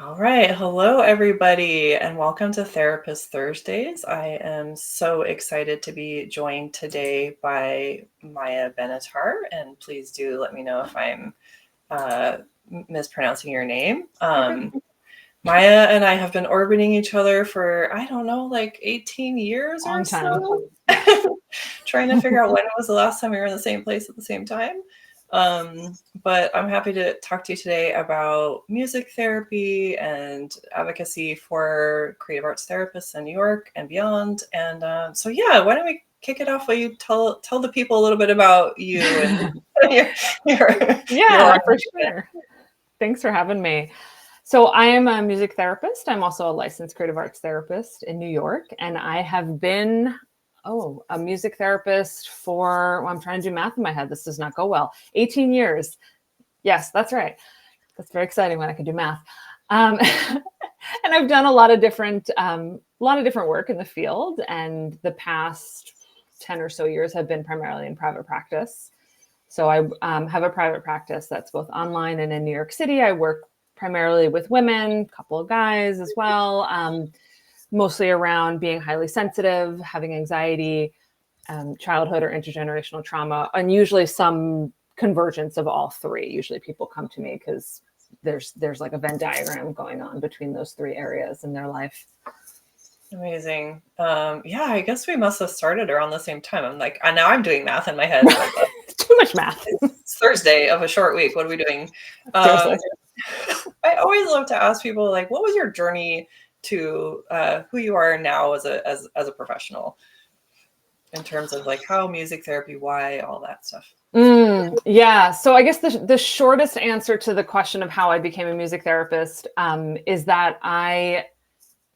All right. Hello, everybody, and welcome to Therapist Thursdays. I am so excited to be joined today by Maya Benattar, and please do let me know if I'm mispronouncing your name. Maya and I have been orbiting each other for, I don't know, like 18 years or so. Trying to figure out when it was the last time we were in the same place at the same time. But I'm happy to talk to you today about music therapy and advocacy for creative arts therapists in New York and beyond. And why don't we kick it off while you tell the people a little bit about you and your for sure. Thanks for having me. So I am a music therapist. I'm also a licensed creative arts therapist in New York, and I have been a music therapist for, I'm trying to do math in my head. This does not go well. 18 years. Yes, that's right. That's very exciting when I can do math. And I've done a lot of different work in the field. And the past 10 or so years have been primarily in private practice. So I have a private practice that's both online and in New York City. I work primarily with women, a couple of guys as well. Mostly around being highly sensitive, having anxiety, childhood or intergenerational trauma, and usually some convergence of all three. Usually people come to me because there's like a Venn diagram going on between those three areas in their life. Amazing. I guess we must have started around the same time. I'm like, now I'm doing math in my head. Too much math. It's Thursday of a short week. What are we doing? I always love to ask people, like, what was your journey to who you are now as a professional, in terms of like how music therapy, why, all that stuff? So I guess the shortest answer to the question of how I became a music therapist is that I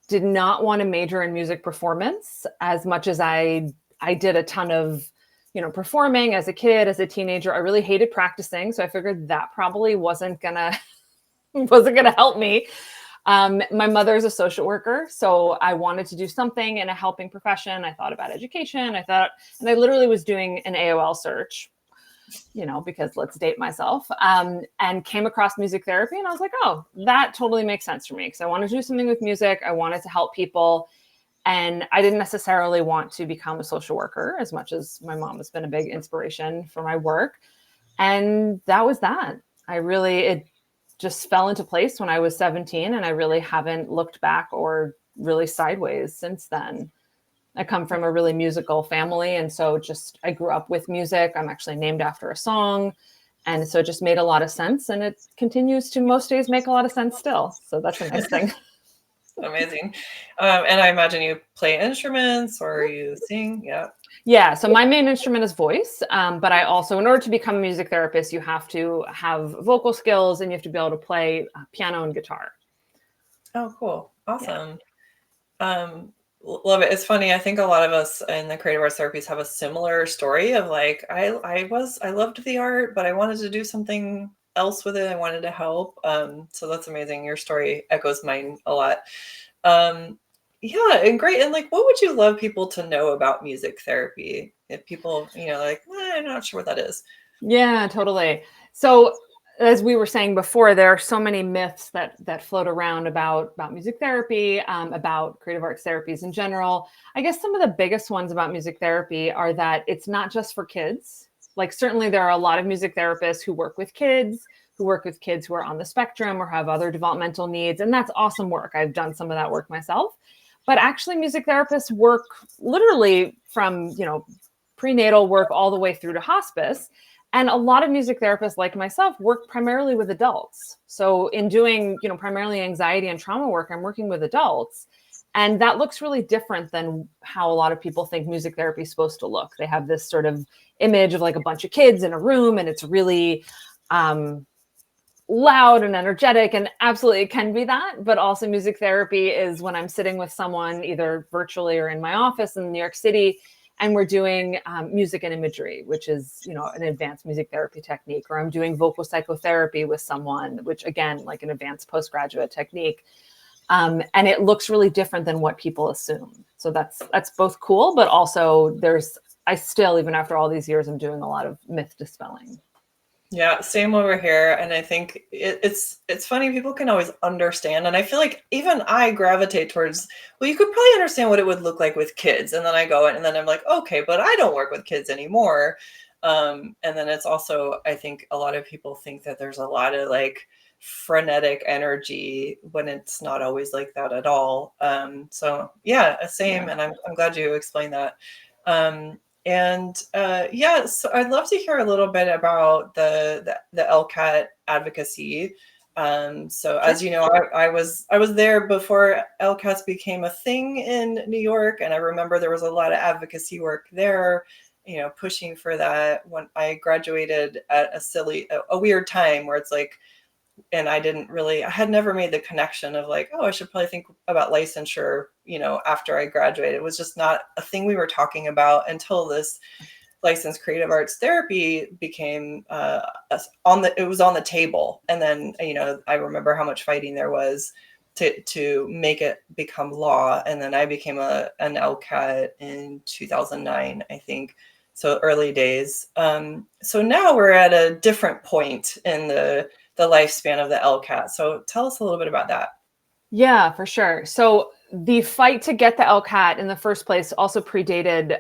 did not want to major in music performance as much as I did a ton of performing as a kid, as a teenager. I really hated practicing, so I figured that probably wasn't gonna help me. My mother's a social worker, so I wanted to do something in a helping profession. I thought about education. And I literally was doing an AOL search, because let's date myself, and came across music therapy. And I was like, oh, that totally makes sense for me, because I wanted to do something with music. I wanted to help people. And I didn't necessarily want to become a social worker, as much as my mom has been a big inspiration for my work. And that was that. It just fell into place when I was 17, and I really haven't looked back or really sideways since then. I come from a really musical family, and so I grew up with music. I'm actually named after a song, and so it just made a lot of sense, and it continues to most days make a lot of sense still. So that's a nice thing. Amazing. And I imagine you play instruments or you sing. Yeah, so my main instrument is voice, but I also, in order to become a music therapist, you have to have vocal skills and you have to be able to play piano and guitar. Oh, cool. Awesome. Yeah. Love it. It's funny. I think a lot of us in the creative arts therapies have a similar story of like, I loved the art, but I wanted to do something else with it. I wanted to help. So that's amazing. Your story echoes mine a lot. And great. And like, what would you love people to know about music therapy? If people, like, I'm not sure what that is. Yeah, totally. So as we were saying before, there are so many myths that float around about music therapy, about creative arts therapies in general. I guess some of the biggest ones about music therapy are that it's not just for kids. Like, certainly there are a lot of music therapists who work with kids who are on the spectrum or have other developmental needs. And that's awesome work. I've done some of that work myself. But actually, music therapists work literally from, prenatal work all the way through to hospice. And a lot of music therapists like myself work primarily with adults. So in doing, primarily anxiety and trauma work, I'm working with adults. And that looks really different than how a lot of people think music therapy is supposed to look. They have this sort of image of like a bunch of kids in a room, and it's really loud and energetic, and absolutely it can be that. But also music therapy is when I'm sitting with someone either virtually or in my office in New York City, and we're doing music and imagery, which is, an advanced music therapy technique, or I'm doing vocal psychotherapy with someone, which again, like an advanced postgraduate technique. And it looks really different than what people assume. So that's both cool, but also I still, even after all these years, I'm doing a lot of myth dispelling. Yeah, same over here. And I think it's funny, people can always understand. And I feel like even I gravitate towards, well, you could probably understand what it would look like with kids. And then I go in and then I'm like, okay, but I don't work with kids anymore. And then it's also, I think a lot of people think that there's a lot of like frenetic energy when it's not always like that at all. So yeah, same. Yeah. And I'm glad you explained that. Yeah, so I'd love to hear a little bit about the LCAT advocacy. So Sure. as you know, I was there before LCATs became a thing in New York, and I remember there was a lot of advocacy work there, pushing for that. When I graduated at a weird time where it's like, and I had never made the connection of like, oh, I should probably think about licensure, after I graduated. It was just not a thing we were talking about until this licensed creative arts therapy became it was on the table. And then, I remember how much fighting there was to make it become law. And then I became an LCAT in 2009, I think. So early days. So now we're at a different point in the lifespan of the LCAT. So tell us a little bit about that. Yeah, for sure. So the fight to get the LCAT in the first place also predated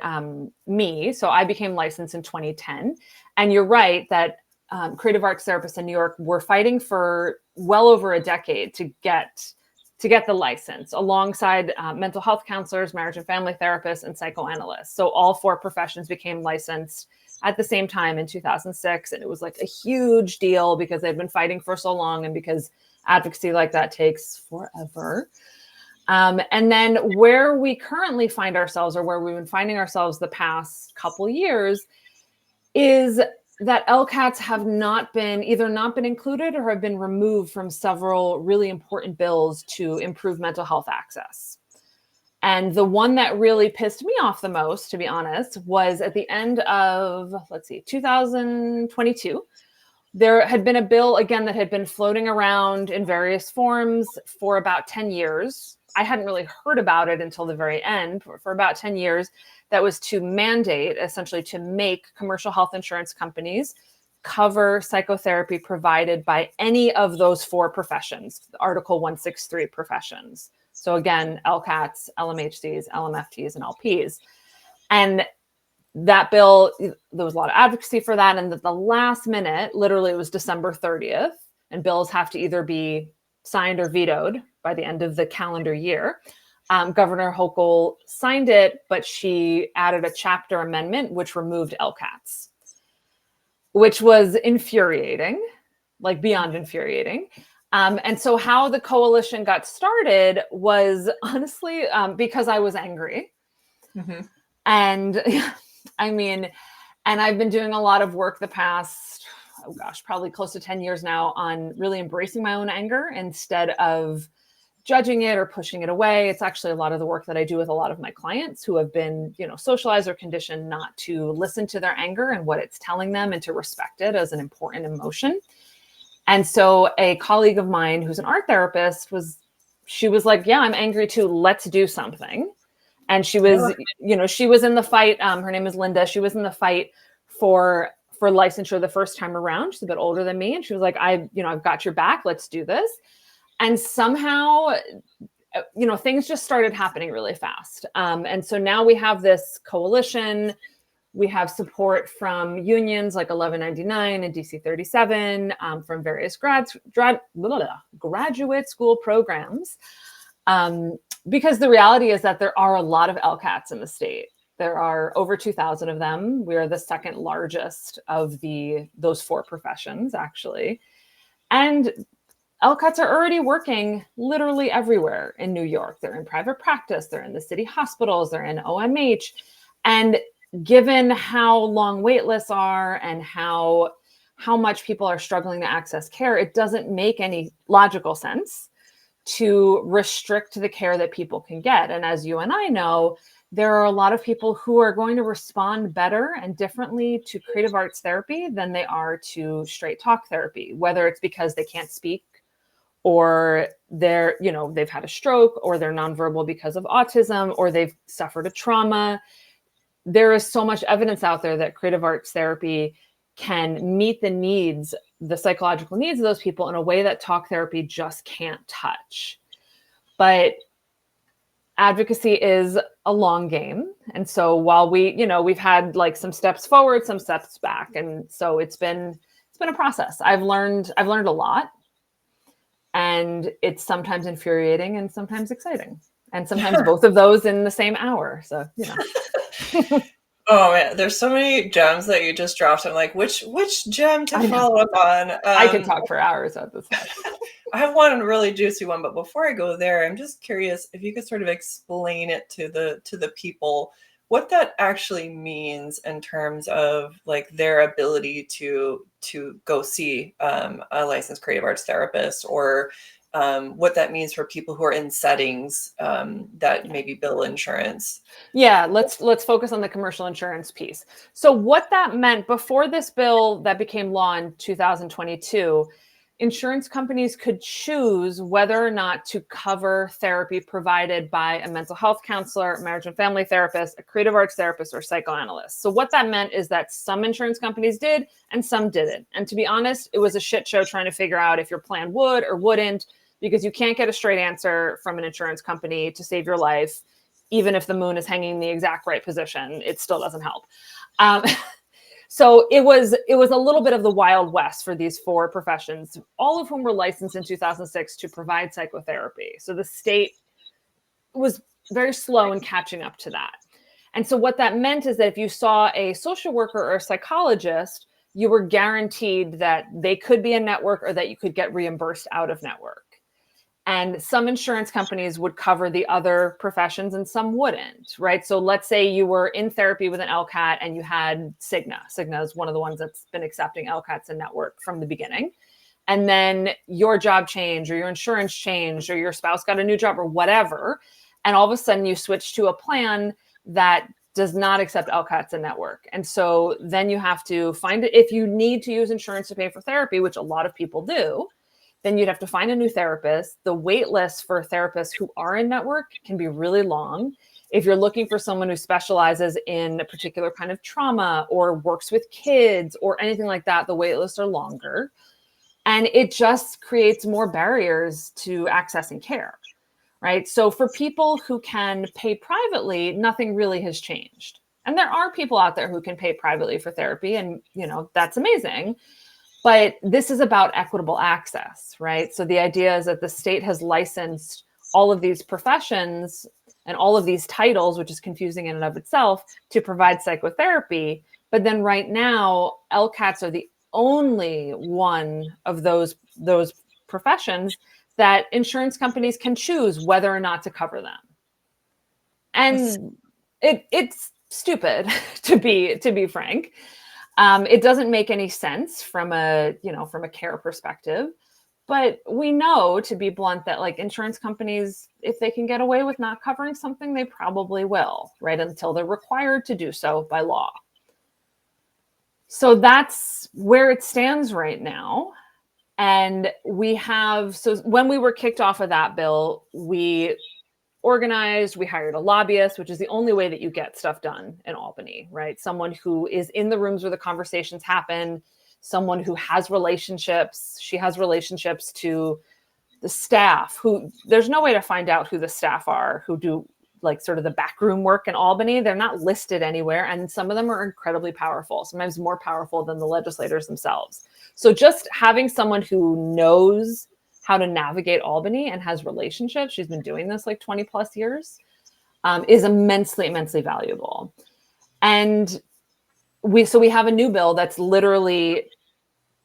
me. So I became licensed in 2010. And you're right that creative arts therapists in New York were fighting for well over a decade to get the license alongside mental health counselors, marriage and family therapists, and psychoanalysts. So all four professions became licensed at the same time in 2006. And it was like a huge deal because they'd been fighting for so long and because advocacy like that takes forever. And then where we currently find ourselves, or where we've been finding ourselves the past couple years, is that LCATs have either not been included or have been removed from several really important bills to improve mental health access. And the one that really pissed me off the most, to be honest, was at the end of, 2022. There had been a bill, again, that had been floating around in various forms for about 10 years. I hadn't really heard about it until the very end, for about 10 years, that was to mandate, essentially to make commercial health insurance companies cover psychotherapy provided by any of those four professions, Article 163 professions. So again, LCATs, LMHCs, LMFTs, and LPs. And that bill, there was a lot of advocacy for that. And at the last minute, literally it was December 30th, and bills have to either be signed or vetoed by the end of the calendar year. Governor Hochul signed it, but she added a chapter amendment which removed LCATs, which was infuriating, like beyond infuriating. And so how the coalition got started was honestly because I was angry. Mm-hmm. And I mean, and I've been doing a lot of work the past, probably close to 10 years now on really embracing my own anger instead of judging it or pushing it away. It's actually a lot of the work that I do with a lot of my clients who have been, socialized or conditioned not to listen to their anger and what it's telling them and to respect it as an important emotion. And so a colleague of mine who's an art therapist was like, yeah, I'm angry too. Let's do something. And she was, she was in the fight. Her name is Linda. She was in the fight for licensure the first time around. She's a bit older than me. And she was like, I've got your back. Let's do this. And somehow, things just started happening really fast. And so now we have this coalition. We have support from unions like 1199 and DC 37, from various graduate school programs. Because the reality is that there are a lot of LCATs in the state. There are over 2,000 of them. We are the second largest of those four professions, actually. And LCATs are already working literally everywhere in New York. They're in private practice. They're in the city hospitals. They're in OMH. And given how long wait lists are and how much people are struggling to access care, it doesn't make any logical sense to restrict the care that people can get. And as you and I know, there are a lot of people who are going to respond better and differently to creative arts therapy than they are to straight talk therapy, whether it's because they can't speak or they've had a stroke or they're nonverbal because of autism or they've suffered a trauma. There is so much evidence out there that creative arts therapy can meet the psychological needs of those people in a way that talk therapy just can't touch. But advocacy is a long game. And so while we've had like some steps forward, some steps back. And so it's been a process. I've learned a lot, and it's sometimes infuriating and sometimes exciting, and sometimes both of those in the same hour. So, Oh man, there's so many gems that you just dropped. I'm like, which gem to follow up on? I could talk for hours about this stuff. I have one really juicy one, but before I go there, I'm just curious if you could sort of explain it to the people what that actually means in terms of like their ability to go see a licensed creative arts therapist, or what that means for people who are in settings that maybe bill insurance. Yeah, let's focus on the commercial insurance piece. So what that meant before this bill that became law in 2022, insurance companies could choose whether or not to cover therapy provided by a mental health counselor, marriage and family therapist, a creative arts therapist, or psychoanalyst. So what that meant is that some insurance companies did and some didn't. And to be honest, it was a shit show trying to figure out if your plan would or wouldn't, because you can't get a straight answer from an insurance company to save your life. Even if the moon is hanging in the exact right position, it still doesn't help. So it was a little bit of the Wild West for these four professions, all of whom were licensed in 2006 to provide psychotherapy. So the state was very slow in catching up to that. And so what that meant is that if you saw a social worker or a psychologist, you were guaranteed that they could be in network or that you could get reimbursed out of network. And some insurance companies would cover the other professions and some wouldn't, right? So let's say you were in therapy with an LCAT and you had Cigna. Cigna is one of the ones that's been accepting LCATs in network from the beginning. And then your job changed or your insurance changed or your spouse got a new job or whatever. And all of a sudden you switch to a plan that does not accept LCATs in network. And so then you have to find it. If you need to use insurance to pay for therapy, which a lot of people do, then you'd have to find a new therapist. The wait list for therapists who are in network can be really long. If you're looking for someone who specializes in a particular kind of trauma or works with kids or anything like that, the wait lists are longer. And it just creates more barriers to accessing care, right? So for people who can pay privately, nothing really has changed. And there are people out there who can pay privately for therapy, and that's amazing. But this is about equitable access, right? So the idea is that the state has licensed all of these professions and all of these titles, which is confusing in and of itself, to provide psychotherapy. But then right now, LCATs are the only one of those professions that insurance companies can choose whether or not to cover them. And it's stupid, to be frank. It doesn't make any sense from a care perspective, but we know, to be blunt, that like insurance companies, if they can get away with not covering something, they probably will, right? Until they're required to do so by law. So that's where it stands right now. And so when we were kicked off of that bill, we organized, we hired a lobbyist, which is the only way that you get stuff done in Albany, right? Someone who is in the rooms where the conversations happen, someone who has relationships. She has relationships to the staff, who there's no way to find out who the staff are, who do like sort of the backroom work in Albany. They're not listed anywhere. And some of them are incredibly powerful, sometimes more powerful than the legislators themselves. So just having someone who knows how to navigate Albany and has relationships, she's been doing this like 20 plus years, is immensely valuable. And we have a new bill that's literally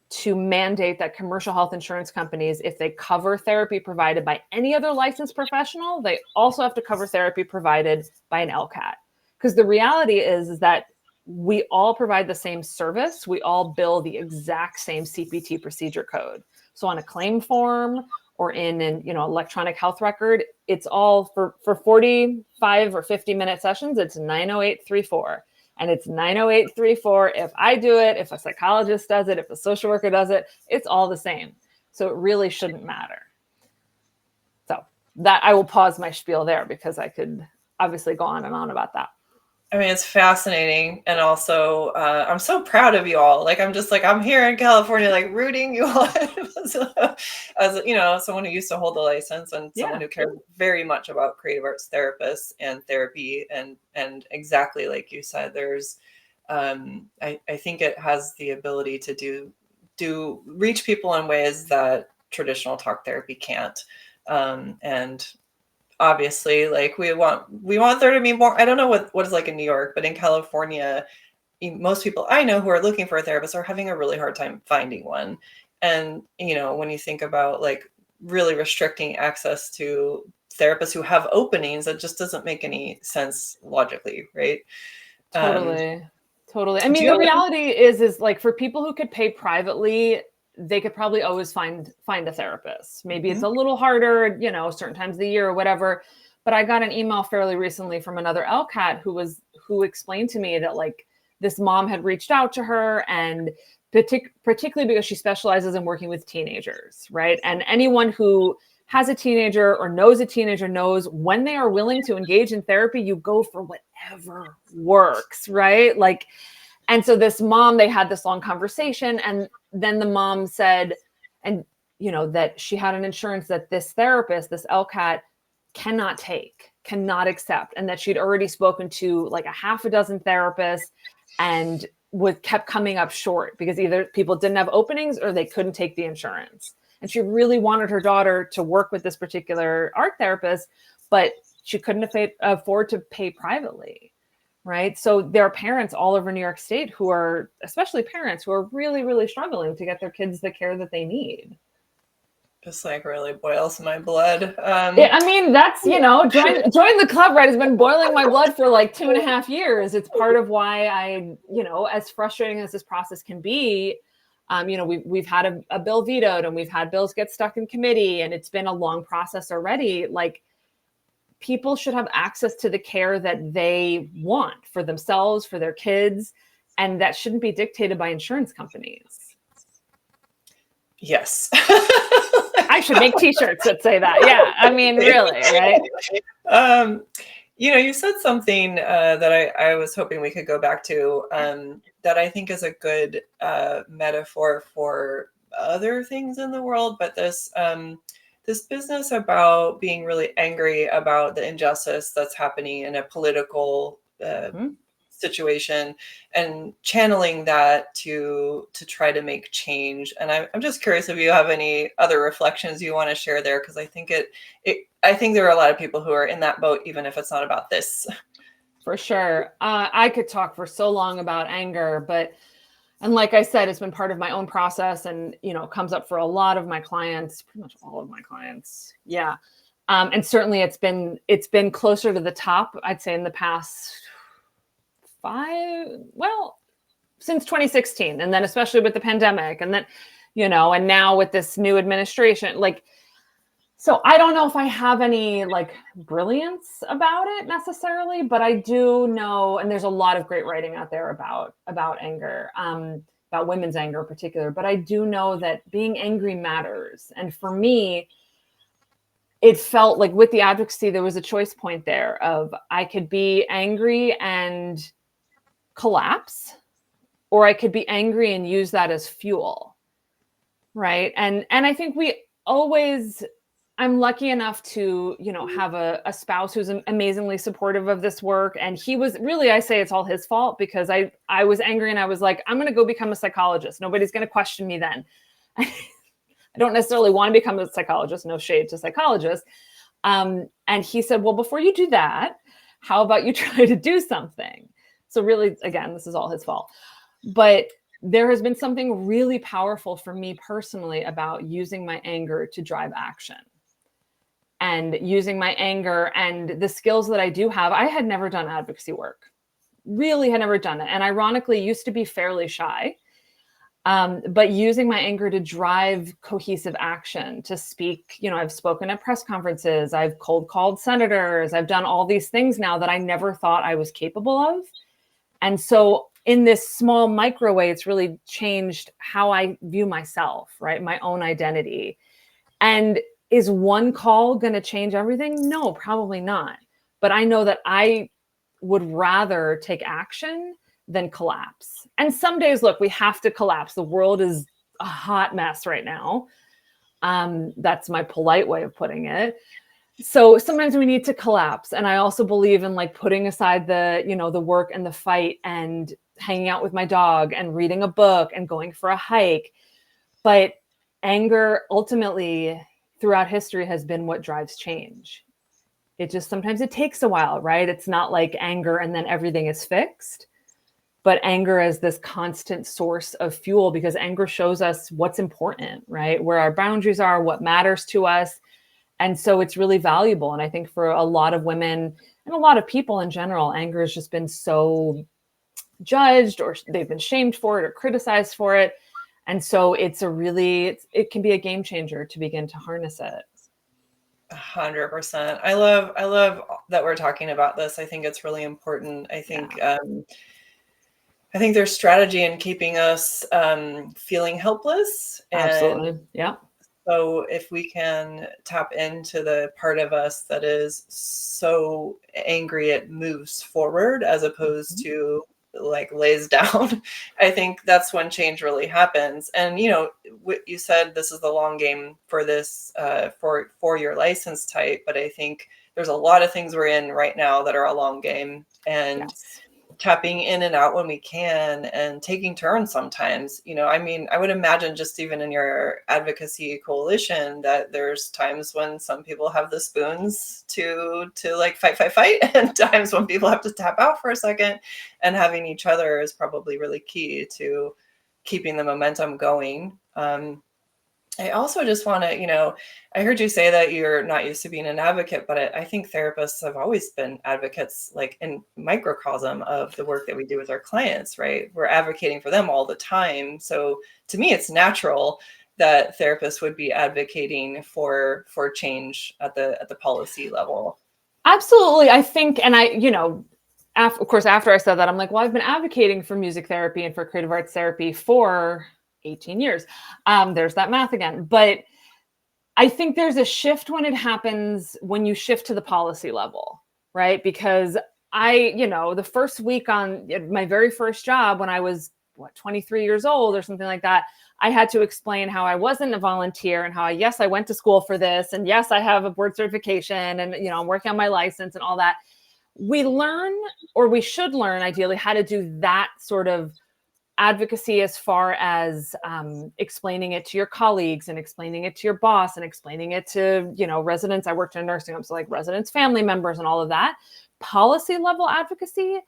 to mandate that commercial health insurance companies, if they cover therapy provided by any other licensed professional, they also have to cover therapy provided by an LCAT. Because the reality is that we all provide the same service. We all bill the exact same CPT procedure code. So on a claim form or in an electronic health record, it's all for 45 or 50-minute sessions, it's 90834. And it's 90834 if I do it, if a psychologist does it, if a social worker does it, it's all the same. So it really shouldn't matter. So that I will pause my spiel there because I could obviously go on and on about that. I mean, it's fascinating. And also, I'm so proud of you all. Like, I'm just like, I'm here in California, like rooting you all as you know, someone who used to hold the license and someone who cares very much about creative arts therapists and therapy. And exactly like you said, there's, I think it has the ability to reach people in ways that traditional talk therapy can't. And obviously, like we want there to be more. I don't know what it's like in New York, but in California, most people I know who are looking for a therapist are having a really hard time finding one. And you know, when you think about like really restricting access to therapists who have openings, it just doesn't make any sense logically, right? Totally. I mean, the reality is like for people who could pay privately, they could probably always find a therapist. Maybe it's a little harder, you know, certain times of the year or whatever. But I got an email fairly recently from another LCAT who explained to me that like this mom had reached out to her, and particularly because she specializes in working with teenagers, right? And anyone who has a teenager or knows a teenager knows when they are willing to engage in therapy, you go for whatever works, right? Like, and so this mom, they had this long conversation, and then the mom said, and you know, that she had an insurance that this therapist, this LCAT, cannot accept, and that she'd already spoken to like a half a dozen therapists and kept coming up short because either people didn't have openings or they couldn't take the insurance. And she really wanted her daughter to work with this particular art therapist, but she couldn't afford to pay privately. Right. So there are parents all over New York State who are, especially parents who are really, really struggling to get their kids the care that they need. Just like really boils my blood. I mean, that's, you know, join the club, right? It's been boiling my blood for like 2.5 years. It's part of why I, you know, as frustrating as this process can be, you know, we've had a bill vetoed and we've had bills get stuck in committee, and it's been a long process already. Like, people should have access to the care that they want for themselves, for their kids, and that shouldn't be dictated by insurance companies. Yes. I should make t-shirts that say that. Yeah. I mean, really, right? You know, you said something that I was hoping we could go back to that I think is a good metaphor for other things in the world, but this business about being really angry about the injustice that's happening in a political situation and channeling that to try to make change. And I'm just curious if you have any other reflections you want to share there, because I think I think there are a lot of people who are in that boat, even if it's not about this. For sure. I could talk for so long about anger, and like I said, it's been part of my own process, and, you know, comes up for a lot of my clients, pretty much all of my clients. Yeah. And certainly it's been closer to the top, I'd say, in the past since 2016. And then especially with the pandemic, and then, you know, and now with this new administration, like, so I don't know if I have any like brilliance about it necessarily, but I do know, and there's a lot of great writing out there about anger, about women's anger in particular, but I do know that being angry matters. And for me, it felt like with the advocacy, there was a choice point there of I could be angry and collapse, or I could be angry and use that as fuel. Right. And I think I'm lucky enough to, you know, have a spouse who's amazingly supportive of this work. And he was really, I say it's all his fault, because I was angry and I was like, I'm going to go become a psychologist. Nobody's going to question me then. I don't necessarily want to become a psychologist, no shade to psychologists. And he said, well, before you do that, how about you try to do something? So really, again, this is all his fault. But there has been something really powerful for me personally about using my anger to drive action. And using my anger and the skills that I do have. I had never done advocacy work, really had never done it. And ironically, used to be fairly shy, but using my anger to drive cohesive action, to speak, you know, I've spoken at press conferences, I've cold called senators, I've done all these things now that I never thought I was capable of. And so in this small micro way, it's really changed how I view myself, right? My own identity. And is one call going to change everything? No, probably not. But I know that I would rather take action than collapse. And some days, look, we have to collapse. The world is a hot mess right now. That's my polite way of putting it. So sometimes we need to collapse. And I also believe in like putting aside the, you know, the work and the fight and hanging out with my dog and reading a book and going for a hike. But anger ultimately throughout history has been what drives change. It just sometimes it takes a while, right? It's not like anger and then everything is fixed, but anger is this constant source of fuel because anger shows us what's important, right? Where our boundaries are, what matters to us. And so it's really valuable. And I think for a lot of women and a lot of people in general, anger has just been so judged or they've been shamed for it or criticized for it. And so it can be a game changer to begin to harness it. 100%. I love that we're talking about this. I think it's really important. I think there's strategy in keeping us feeling helpless. Absolutely. Yeah. So if we can tap into the part of us that is so angry it moves forward as opposed to like lays down, I think that's when change really happens. And you know, you said this is the long game for this for your license type, but I think there's a lot of things we're in right now that are a long game, and tapping in and out when we can and taking turns sometimes. You know, I mean, I would imagine just even in your advocacy coalition that there's times when some people have the spoons to like fight and times when people have to tap out for a second, and having each other is probably really key to keeping the momentum going. I also just want to, you know, I heard you say that you're not used to being an advocate, but I think therapists have always been advocates, like in microcosm of the work that we do with our clients, right? We're advocating for them all the time. So to me, it's natural that therapists would be advocating for change at the policy level. Absolutely. I think, and I, you know, of course, after I said that, I'm like, well, I've been advocating for music therapy and for creative arts therapy for 18 years. There's that math again. But I think there's a shift when it happens when you shift to the policy level, right? Because the first week on my very first job when I was 23 years old or something like that, I had to explain how I wasn't a volunteer and how yes, I went to school for this. And yes, I have a board certification and, you know, I'm working on my license and all that. We learn, or we should learn ideally, how to do that sort of advocacy as far as explaining it to your colleagues and explaining it to your boss and explaining it to, you know, residents. I worked in a nursing home, so like residents, family members and all of that. Policy level advocacy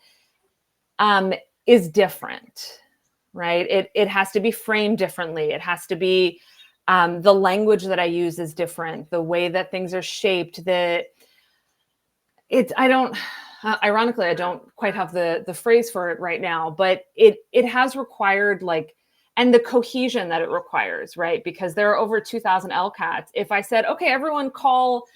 is different, right? It has to be framed differently. It has to be, the language that I use is different. The way that things are shaped, ironically, I don't quite have the phrase for it right now, but it has required and the cohesion that it requires, right? Because there are over 2,000 LCATs. If I said, okay, everyone call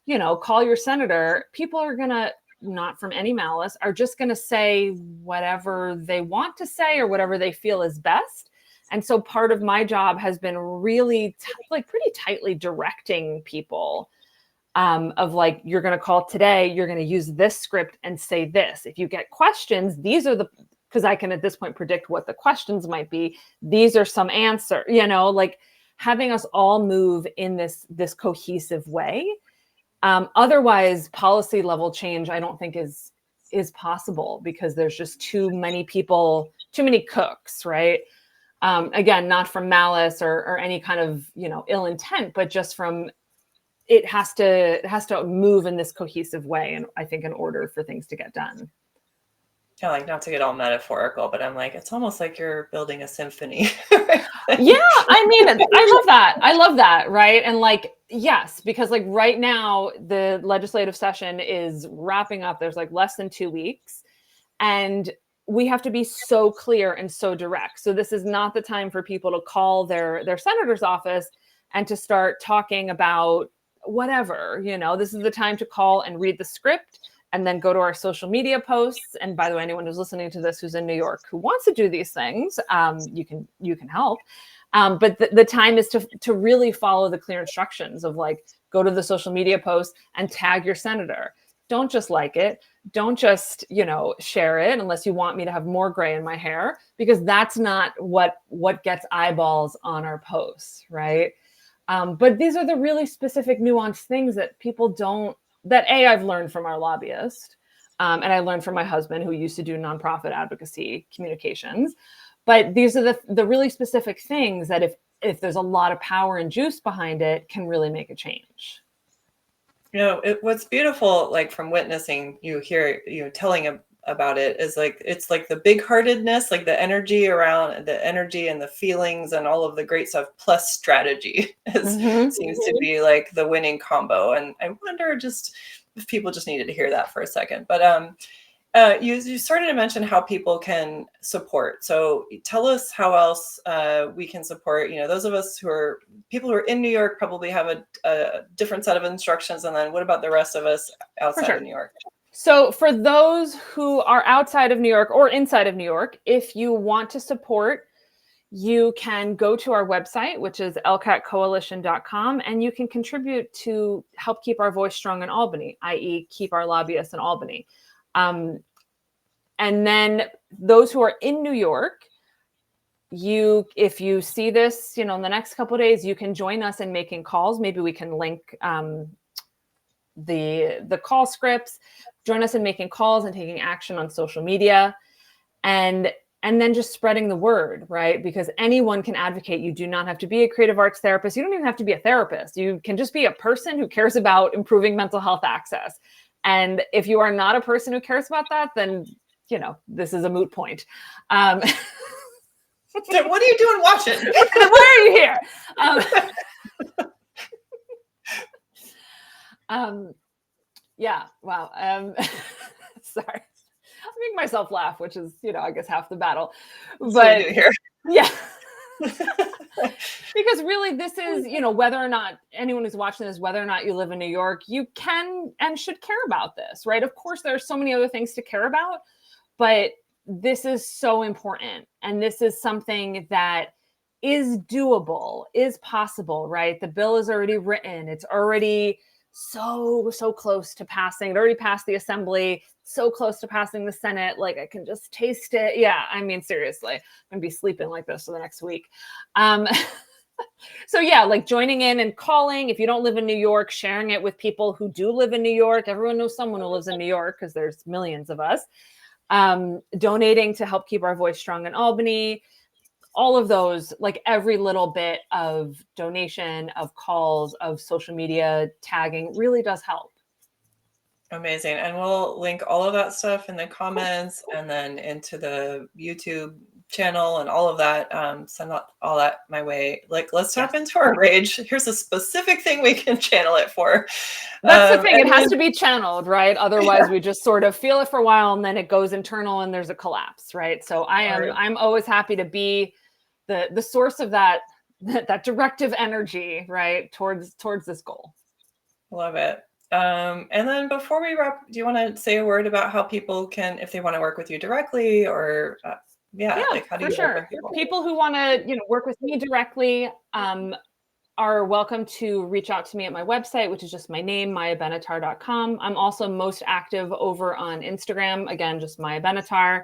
your senator, people are gonna, not from any malice, are just gonna say whatever they want to say or whatever they feel is best. And so part of my job has been really pretty tightly directing people. Of like, you're going to call today, you're going to use this script and say this. If you get questions, these are because I can at this point predict what the questions might be. These are some answer, like having us all move in this cohesive way. Otherwise, policy level change, I don't think is possible because there's just too many people, too many cooks, right? Again, not from malice or any kind of, ill intent, but just from it has to move in this cohesive way. And I think in order for things to get done. Yeah, like not to get all metaphorical, but I'm like, it's almost like you're building a symphony. Yeah. I mean, I love that. Right. And yes, because right now the legislative session is wrapping up. There's less than 2 weeks and we have to be so clear and so direct. So this is not the time for people to call their senator's office and to start talking about whatever, this is the time to call and read the script and then go to our social media posts. And by the way, anyone who's listening to this, who's in New York, who wants to do these things, you can help. But the time is to really follow the clear instructions of go to the social media post and tag your senator, don't just like it. Don't just, share it unless you want me to have more gray in my hair, because that's not what gets eyeballs on our posts, right? But these are the really specific, nuanced things that people don't, that I've learned from our lobbyist. And I learned from my husband, who used to do nonprofit advocacy communications. But these are the really specific things that if there's a lot of power and juice behind it, can really make a change. What's beautiful, like from witnessing you here, telling about it, is like, it's like the big heartedness, like the energy around the energy and the feelings and all of the great stuff, plus strategy seems to be like the winning combo. And I wonder just if people just needed to hear that for a second. But you started to mention how people can support. So tell us how else we can support. Those of us people who are in New York probably have a different set of instructions. And then what about the rest of us outside of New York? So for those who are outside of New York or inside of New York, if you want to support, you can go to our website, which is lcatcoalition.com, and you can contribute to help keep our voice strong in Albany, i.e. keep our lobbyists in Albany. And then those who are in New York, if you see this, in the next couple of days, you can join us in making calls. Maybe we can link the call scripts. Join us in making calls and taking action on social media, and then just spreading the word, right? Because anyone can advocate. You do not have to be a creative arts therapist. You don't even have to be a therapist. You can just be a person who cares about improving mental health access. And if you are not a person who cares about that, then, this is a moot point. What are you doing watching? Why are you here? Yeah. Wow. Sorry. I make myself laugh, which is, I guess half the battle. But here. Yeah. Because really this is, whether or not anyone who's watching this, whether or not you live in New York, you can and should care about this, right? Of course, there are so many other things to care about, but this is so important. And this is something that is doable, is possible, right? The bill is already written. It's already so close to passing. It already passed the Assembly, so close to passing the Senate. Like, I can just taste it. Yeah, I mean, seriously, I'm gonna be sleeping like this for the next week. So yeah, like joining in and calling. If you don't live in New York, sharing it with people who do live in New York. Everyone knows someone who lives in New York because there's millions of us. Donating to help keep our voice strong in Albany. All of those, like every little bit of donation, of calls, of social media tagging really does help. Amazing. And we'll link all of that stuff in the comments and then into the YouTube channel and all of that. Send all that my way. Like, let's tap into our rage. Here's a specific thing we can channel it for. That's the thing. It has to be channeled, right? Otherwise, we just sort of feel it for a while and then it goes internal and there's a collapse, right? So I'm always happy to be the source of that directive energy, right, towards this goal. Love it. And then before we wrap, do you want to say a word about how people can, if they want to work with you directly, or like how do you work with people who want to work with me directly are welcome to reach out to me at my website, which is just my name, mayabenattar.com. I'm also most active over on Instagram, again, just Maya Benattar.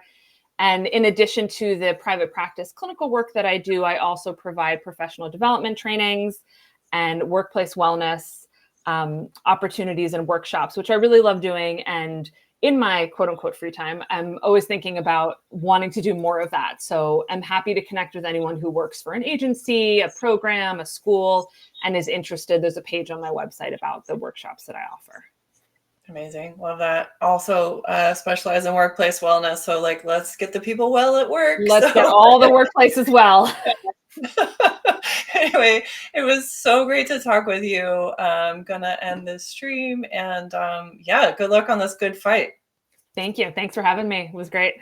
And in addition to the private practice clinical work that I do, I also provide professional development trainings and workplace wellness opportunities and workshops, which I really love doing. And in my quote unquote free time, I'm always thinking about wanting to do more of that. So I'm happy to connect with anyone who works for an agency, a program, a school, and is interested. There's a page on my website about the workshops that I offer. Amazing. Love that. Also specialize in workplace wellness. So like, let's get the people well at work. Let's get all the workplaces well. Anyway, it was so great to talk with you. I'm going to end this stream and good luck on this good fight. Thank you. Thanks for having me. It was great.